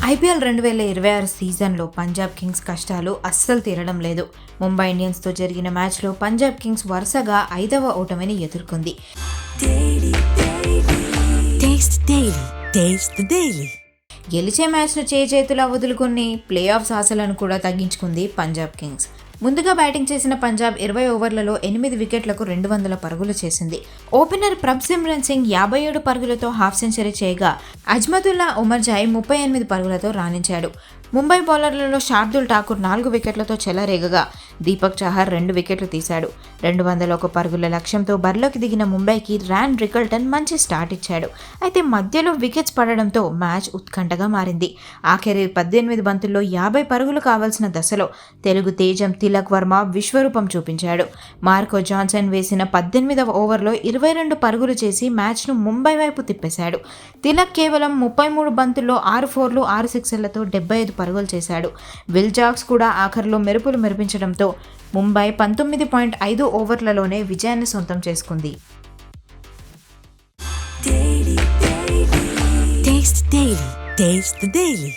IPL 2026 సీజన్లో Punjab Kings కష్టాలు అస్సలు తీరడం లేదు. ముంబై ఇండియన్స్తో జరిగిన మ్యాచ్లో పంజాబ్ కింగ్స్ వరుసగా 5వ ఓటమిని ఎదుర్కొంది. గెలిచే మ్యాచ్ను చేతులా వదులుకుని ప్లే ఆఫ్స్ ఆశలను కూడా తగ్గించుకుంది పంజాబ్ కింగ్స్. ముందుగా బ్యాటింగ్ చేసిన పంజాబ్ 20 ఓవర్లలో 8 వికెట్లకు 200 పరుగులు చేసింది. ఓపెనర్ ప్రభ్సిమ్రన్ సింగ్ 57 పరుగులతో హాఫ్ సెంచరీ చేయగా అజ్మతుల్లా ఉమర్జాయ్ 38 పరుగులతో రాణించాడు. ముంబై బౌలర్లలో శార్దుల్ ఠాకూర్ 4 వికెట్లతో చెలరేగగా దీపక్ చాహర్ 2 వికెట్లు తీశాడు. 201 పరుగుల లక్ష్యంతో బరిలోకి దిగిన ముంబైకి ర్యాన్ రికల్టన్ మంచి స్టార్ట్ ఇచ్చాడు. అయితే మధ్యలో వికెట్స్ పడడంతో మ్యాచ్ ఉత్కంఠగా మారింది. ఆఖరి 18 బంతుల్లో 50 పరుగులు కావాల్సిన దశలో తెలుగు తేజం తిలక్ వర్మ విశ్వరూపం చూపించాడు. మార్కో జాన్సన్ వేసిన 18వ ఓవర్లో 22 పరుగులు చేసి మ్యాచ్ను ముంబై వైపు తిప్పేశాడు. తిలక్ కేవలం 33 బంతుల్లో 6 ఫోర్లు 6 సిక్సర్లతో 75 పరుగులు చేశాడు. విల్ జాక్స్ కూడా ఆఖరిలో మెరుపులు మెరిపించడంతో ముంబై 19.5 ఓవర్లలోనే విజయాన్ని సొంతం చేసుకుంది. Taste the Daily.